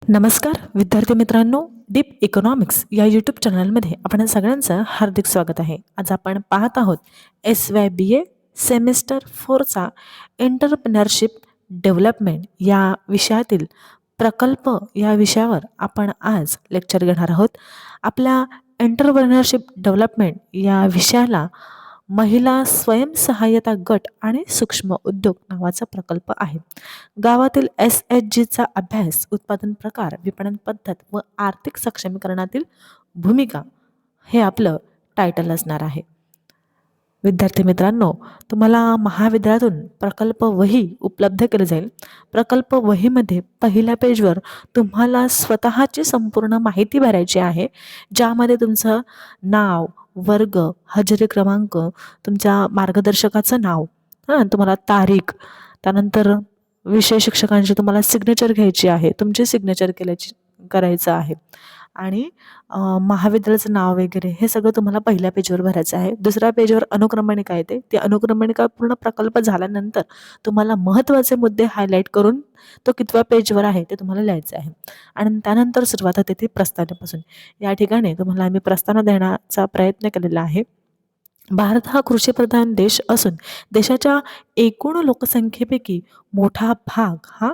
नमस्कार विद्यार्थी मित्रांनो, डीप इकॉनॉमिक्स या यूट्यूब चॅनलमध्ये आपण सगळ्यांचं हार्दिक स्वागत आहे. आज आपण पाहत आहोत SYBA सेमिस्टर 4चा एंटरप्रेन्योरशिप डेव्हलपमेंट या विषयातील प्रकल्प या विषयावर आपण आज लेक्चर घेणार आहोत. आपल्या एंटरप्रेन्योरशिप डेव्हलपमेंट या विषयाला महिला स्वयंसहाय्यता गट आणि सूक्ष्म उद्योग नावाचा प्रकल्प आहे. गावातील SHGचा अभ्यास, उत्पादन प्रकार, विपणन पद्धत व आर्थिक सक्षमीकरणातील भूमिका हे आपलं टायटल असणार आहे. विद्यार्थी मित्रांनो, तुम्हाला महाविद्यालयातून प्रकल्प वही उपलब्ध केली जाईल. प्रकल्प वहीमध्ये पहिल्या पेजवर तुम्हाला स्वतःची संपूर्ण माहिती भरायची आहे, ज्यामध्ये तुमचं नाव, वर्ग, हजेरी क्रमांक, तुमच्या मार्गदर्शकाचं नाव, तुम्हाला तारीख, त्यानंतर विषय शिक्षकांची तुम्हाला सिग्नेचर घ्यायची आहे, तुमची सिग्नेचर करायचं आहे आणि महाविद्यालयाचं नाव वगैरे हे सगळं तुम्हाला पहिल्या पेजवर भरायचं आहे. दुसऱ्या पेजवर अनुक्रमणिका येते. ती अनुक्रमणिका पूर्ण प्रकल्प झाल्यानंतर तुम्हाला महत्त्वाचे मुद्दे हायलाईट करून तो कितव्या पेजवर आहे ते तुम्हाला लिहायचं आहे आणि त्यानंतर सुरुवात होते ती प्रस्तावनेपासून. या ठिकाणी तुम्हाला आम्ही प्रस्तावना देण्याचा प्रयत्न केलेला आहे. भारत हा कृषीप्रधान देश असून देशाच्या एकूण लोकसंख्येपैकी मोठा भाग हा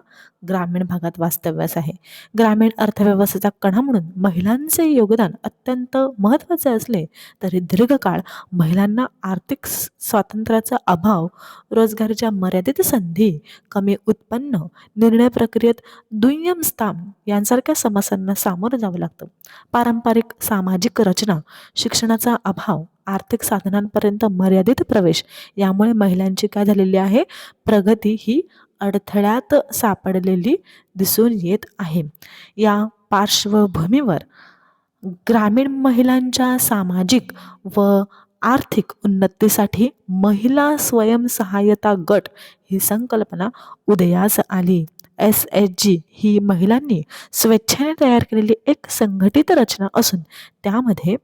ग्रामीण भागात वास्तव्यास आहे. ग्रामीण अर्थव्यवस्थेचा कणा म्हणून महिलांचे योगदान अत्यंत महत्त्वाचे असले तरी दीर्घकाळ महिलांना आर्थिक स्वातंत्र्याचा अभाव, रोजगाराच्या मर्यादित संधी, कमी उत्पन्न, निर्णय प्रक्रियेत दुय्यम स्थान यांसारख्या समस्यांना सामोरं जावं लागतं. पारंपरिक सामाजिक रचना, शिक्षणाचा अभाव, आर्थिक साधनांपर्यंत मर्यादित प्रवेश यामुळे महिलांची काय झालेली आहे, प्रगती ही अडथळ्यात सापडलेली दिसून येत आहे. या पार्श्वभूमीवर ग्रामीण महिलांच्या सामाजिक व आर्थिक उन्नतीसाठी महिला स्वयंसहाय्यता गट ही संकल्पना उदयास आली. SHG ही महिलांनी स्वेच्छेने तयार केलेली एक संघटित रचना असून त्यामध्ये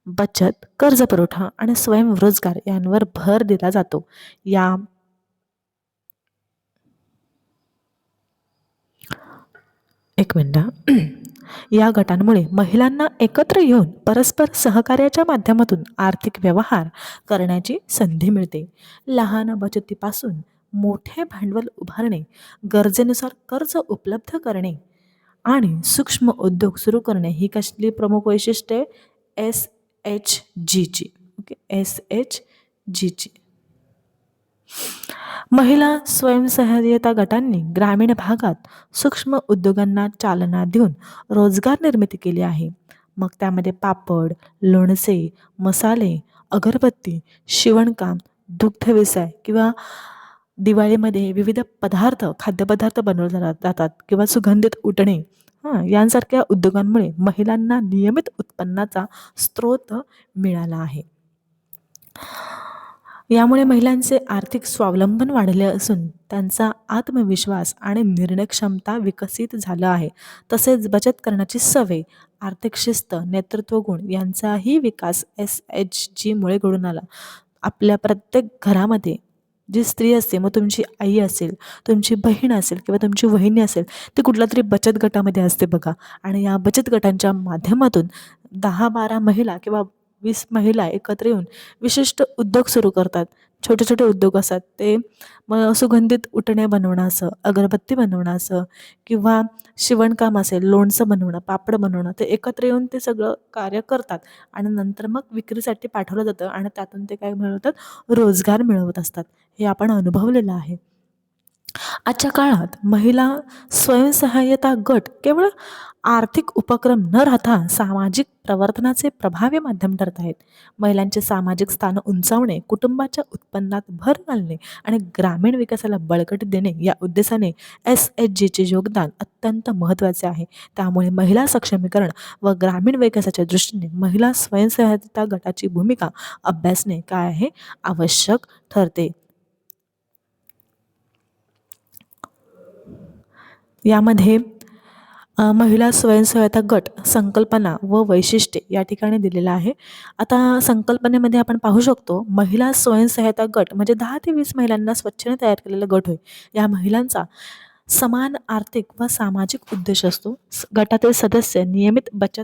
बचत, कर्जपुरवठा आणि स्वयंरोजगार यांवर भर दिला जातो. या गटांमुळे महिलांना एकत्र येऊन परस्पर सहकार्याच्या माध्यमातून आर्थिक व्यवहार करण्याची संधी मिळते. लहान बचतीपासून मोठे भांडवल उभारणे, गरजेनुसार कर्ज उपलब्ध करणे आणि सूक्ष्म उद्योग सुरू करणे ही कसली प्रमुख वैशिष्ट्ये SHGची. SHGची महिला स्वयंसहाय्यता गटांनी ग्रामीण भागात सूक्ष्म उद्योगांना चालना देऊन रोजगार निर्मिती केली आहे. मग त्यामध्ये पापड, लोणचे, मसाले, अगरबत्ती, शिवणकाम, दुग्ध व्यवसाय किंवा दिवाळीमध्ये विविध खाद्यपदार्थ बनवले जातात किंवा सुगंधित उटणे यांसारख्या उद्योगांमुळे महिलांना नियमित उत्पन्नाचा स्रोत मिळाला आहे. यामुळे महिलांचे आर्थिक स्वावलंबन वाढले असून त्यांचा आत्मविश्वास आणि निर्णय क्षमता विकसित झाला आहे. तसेच बचत करण्याची सवय, आर्थिक शिस्त, नेतृत्व गुण यांचाही विकास SHGमुळे घडून आला. आपल्या प्रत्येक घरामध्ये जी स्त्री असते, मग तुमची आई असेल, तुमची बहीण असेल किंवा तुमची वहिनी असेल, ती कुठल्या तरी बचत गटामध्ये असते बघा. आणि या बचत गटांच्या माध्यमातून 10-12 महिला किंवा 20 महिला एकत्र येऊन विशिष्ट उद्योग सुरू करतात. छोटे छोटे उद्योग असतात ते, मग सुगंधित उटणे बनवणं असं, अगरबत्ती बनवणं असं किंवा शिवणकाम असेल, लोणचं बनवणं, पापड बनवणं, ते एकत्र येऊन ते सगळं कार्य करतात आणि नंतर मग विक्रीसाठी पाठवलं जातं आणि त्यातून ते काय मिळवतात, रोजगार मिळवत असतात. हे आपण अनुभवलेलं आहे. आजच्या काळात महिला स्वयंसहाय्यता गट केवळ आर्थिक उपक्रम न राहता सामाजिक प्रवर्तनाचे प्रभावी माध्यम ठरत आहेत. महिलांचे सामाजिक स्थान उंचावणे, कुटुंबाच्या उत्पन्नात भर घालणे आणि ग्रामीण विकासाला बळकटी देणे या उद्देशाने SHGचे योगदान अत्यंत महत्त्वाचे आहे. त्यामुळे महिला सक्षमीकरण व ग्रामीण विकासाच्या दृष्टीने महिला स्वयंसहाय्यता गटाची भूमिका अभ्यासणे काय आहे, आवश्यक ठरते. यामध्ये महिला स्वयंसहाय्यता गट संकल्पना व वैशिष्ट्ये या ठिकाणी दिलेलं आहे. आता संकल्पनेमध्ये आपण पाहू शकतो, महिला स्वयंसहाय्यता गट म्हणजे 10 ते 20 महिलांना स्वच्छेने तयार केलेला गट होय. या महिलांचा समान आर्थिक व सामाजिक उद्देश असतो. गटातील सदस्य नियमित बचत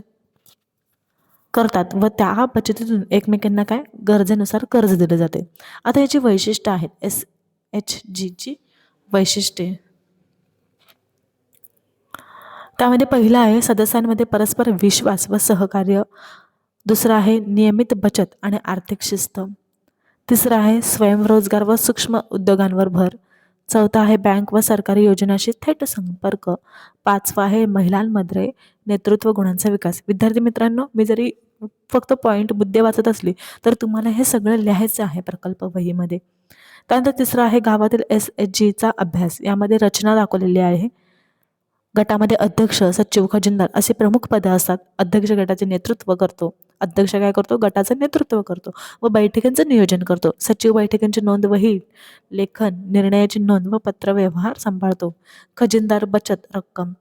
करतात व त्या बचतीतून एकमेकांना काय गरजेनुसार कर्ज दिले जाते. आता याची वैशिष्ट्य आहेत. SHGची वैशिष्ट्ये, त्यामध्ये पहिलं आहे सदस्यांमध्ये परस्पर विश्वास व सहकार्य. दुसरं आहे नियमित बचत आणि आर्थिक शिस्त. तिसरं आहे स्वयंरोजगार व सूक्ष्म उद्योगांवर भर. चौथा आहे बँक व सरकारी योजनांशी थेट संपर्क. पाचवा आहे महिलांमध्ये नेतृत्व गुणांचा विकास. विद्यार्थी मित्रांनो, मी जरी फक्त पॉईंट मुद्दे वाचत असली तर तुम्हाला हे सगळं लिहायचं आहे प्रकल्प वहीमध्ये. त्यानंतर तिसरं आहे गावातील SHGचा अभ्यास. यामध्ये रचना दाखवलेली आहे. गटामध्ये अध्यक्ष, सचिव, खजिनदार असे प्रमुख पदे असतात. अध्यक्ष गटाचे नेतृत्व करतो. अध्यक्ष काय करतो? गटाचं नेतृत्व करतो व बैठकींचं नियोजन करतो. सचिव बैठकींची नोंद वही लेखन, निर्णयाची नोंद व पत्रव्यवहार सांभाळतो. खजिनदार बचत रक्कम,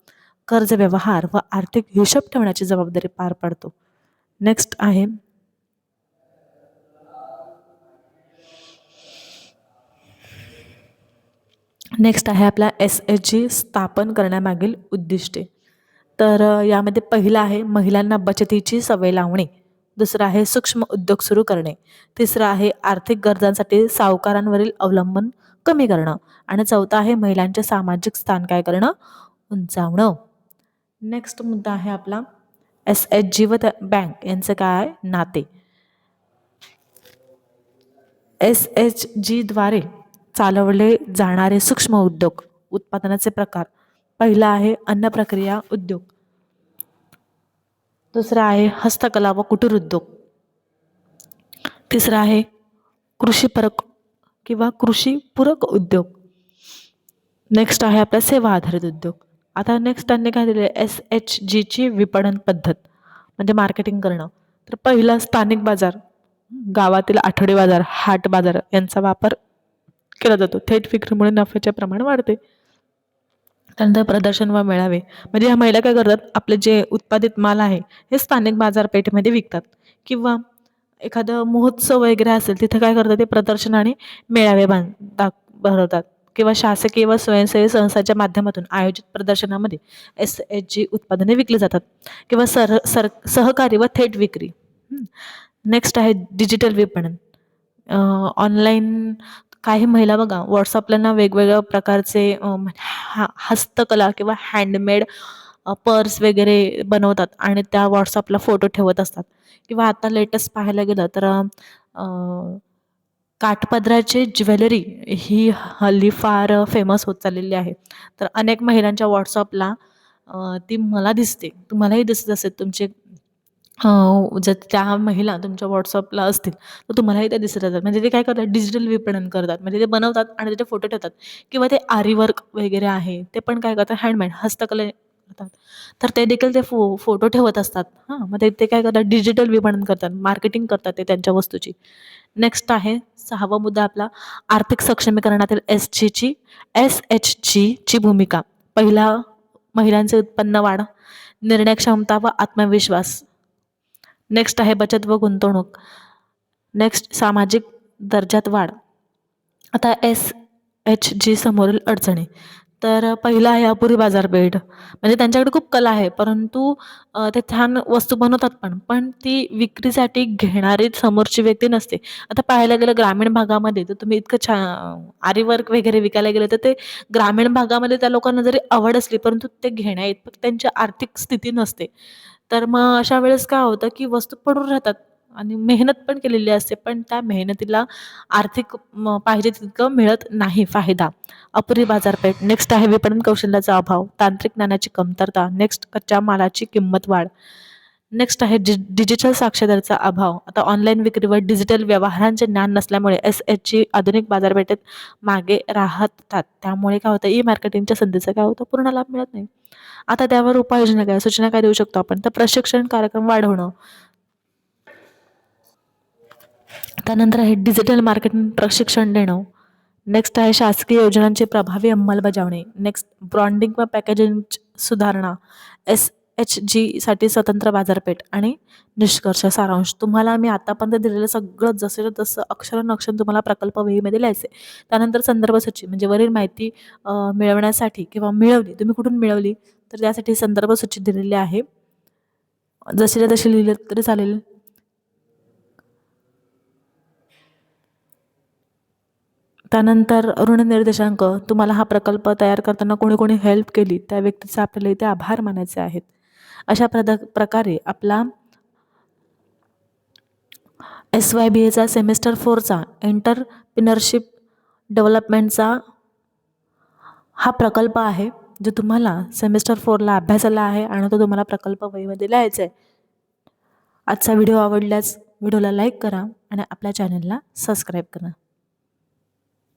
कर्ज व्यवहार व आर्थिक हिशोब ठेवण्याची जबाबदारी पार पाडतो. नेक्स्ट आहे आपला SHG स्थापन करण्यामागील उद्दिष्टे. तर यामध्ये पहिलं आहे महिलांना बचतीची सवय लावणे. दुसरं आहे सूक्ष्म उद्योग सुरू करणे. तिसरं आहे आर्थिक गरजांसाठी सावकारांवरील अवलंबन कमी करणं. आणि चौथं आहे महिलांचे सामाजिक स्थान काय करणं? उंचावणं. नेक्स्ट मुद्दा आहे आपला SHG व बँक यांचं काय नाते. SHG द्वारे चालवले जाणारे सूक्ष्म उद्योग उत्पादनाचे प्रकार. पहिला आहे अन्न प्रक्रिया उद्योग. दुसरा आहे हस्तकला व कुटीर उद्योग. तिसरा आहे कृषीपूरक किंवा कृषीपूरक उद्योग. नेक्स्ट आहे आपला सेवा आधारित उद्योग. आता नेक्स्ट त्यांनी काय दिले? SHGची विपणन पद्धत म्हणजे मार्केटिंग करणं. तर पहिला स्थानिक बाजार, गावातील आठवडे बाजार, हाट बाजार यांचा वापर केला जातो. थेट विक्रीमुळे नफ्याचे प्रमाण वाढते. त्यानंतर प्रदर्शन व मेळावे म्हणजे ह्या महिला काय करतात? आपले जे उत्पादित माल आहे हे स्थानिक बाजारपेठेमध्ये विकतात किंवा एखादं महोत्सव वगैरे असेल तिथे काय करतात? ते प्रदर्शन आणि मेळावे भरवतात किंवा शासकीय व स्वयंसेवी संस्थांच्या माध्यमातून आयोजित प्रदर्शनामध्ये SHG उत्पादने विकली जातात किंवा सहकारी व थेट विक्री. नेक्स्ट आहे डिजिटल विपणन. ऑनलाईन काही महिला बघा व्हॉट्सअपला ना वेगवेगळ्या प्रकारचे हस्तकला किंवा हँडमेड पर्स वगैरे बनवतात आणि त्या व्हॉट्सअपला फोटो ठेवत असतात. किंवा आता लेटेस्ट पाहायला गेलं तर काठपदराची ज्वेलरी ही हल्ली फार फेमस होत चाललेली आहे. तर अनेक महिलांच्या व्हॉट्सअपला ती मला दिसते, तुम्हालाही दिसत असेल. तुमचे जर त्या महिला तुमच्या व्हॉट्सअपला असतील तर तुम्हालाही त्या दिसत राहतात. म्हणजे ते काय करतात? डिजिटल विपणन करतात. म्हणजे ते बनवतात आणि त्याचे फोटो ठेवतात किंवा ते आरी वर्क वगैरे आहे ते पण काय करतात? हँडमेड हस्तकला करतात. तर ते देखील ते फोटो ठेवत असतात. मग ते काय करतात? डिजिटल विपणन करतात, मार्केटिंग करतात ते त्यांच्या वस्तूची. नेक्स्ट आहे 6वा मुद्दा आपला आर्थिक सक्षमीकरणातील SHGची भूमिका. पहिला महिलांचे उत्पन्न वाढ, निर्णय क्षमता व आत्मविश्वास. नेक्स्ट आहे बचत व गुंतवणूक. नेक्स्ट सामाजिक दर्जात वाढ. आता SHG समोरील अडचणी. तर पहिला आहे अपुरी बाजारपेठ. म्हणजे त्यांच्याकडे खूप कला आहे परंतु ते छान वस्तू बनवतात पण ती विक्रीसाठी घेणारी समोरची व्यक्ती नसते. आता पाहायला गेलं ग्रामीण भागामध्ये तर तुम्ही इतकं छान आरी वर्क वगैरे विकायला गेलं तर ते ग्रामीण भागामध्ये त्या लोकांना जरी आवड असली परंतु ते घेण्याइतपत त्यांची आर्थिक स्थिती नसते. तर मग अशा वेळेस काय होतं की वस्तू पडून राहतात आणि मेहनत पण केलेली असते पण त्या मेहनतीला आर्थिक पाहिजे तितकं मिळत नाही फायदा. अपुरी बाजारपेठ. नेक्स्ट आहे विपणन कौशल्याचा अभाव, तांत्रिक ज्ञानाची कमतरता. नेक्स्ट कच्च्या मालाची किंमत वाढ. नेक्स्ट आहे डिजिटल साक्षरतेचा अभाव. आता ऑनलाईन विक्रीवर डिजिटल व्यवहारांचे ज्ञान नसल्यामुळे SHG आधुनिक बाजारपेठेत मागे राहतात. त्यामुळे काय होतं? मार्केटिंगच्या संधीचा काय होतं? पूर्ण लाभ मिळत नाही. आता त्यावर उपाययोजना काय, सूचना काय देऊ शकतो आपण? तर प्रशिक्षण कार्यक्रम वाढवणं. त्यानंतर आहे डिजिटल मार्केटिंग प्रशिक्षण देणं. नेक्स्ट आहे शासकीय योजनांची प्रभावी अंमलबजावणी. नेक्स्ट ब्रँडिंग व पॅकेजिंग सुधारणा. FHGसाठी स्वतंत्र बाजारपेठ आणि निष्कर्ष सारांश. तुम्हाला मी आतापर्यंत दिलेलं सगळं जसं तसं अक्षरानक्षर तुम्हाला प्रकल्प वहीमध्ये लिहायचं आहे. त्यानंतर संदर्भ सूची म्हणजे वरील माहिती मिळवण्यासाठी किंवा मिळवली तुम्ही कुठून मिळवली तर त्यासाठी संदर्भ सूची दिलेली आहे. जशीला तशी लिहिलं तरी चालेल. त्यानंतर ऋण निर्देशांक तुम्हाला हा प्रकल्प तयार करताना कोणी कोणी हेल्प केली त्या व्यक्तीचे आपल्याला इथे आभार मानायचे आहेत. अशा प्रकारे आपला SYBAचा सेमिस्टर 4चा एंटरप्रिनरशिप डेव्हलपमेंटचा हा प्रकल्प आहे जो तुम्हाला सेमिस्टर 4ला अभ्यासाला आहे आणि तो तुम्हाला प्रकल्प वहीमध्ये लिहायचा आहे. आजचा व्हिडिओ आवडल्यास व्हिडिओला लाईक करा आणि आपल्या चॅनलला सबस्क्राईब करा.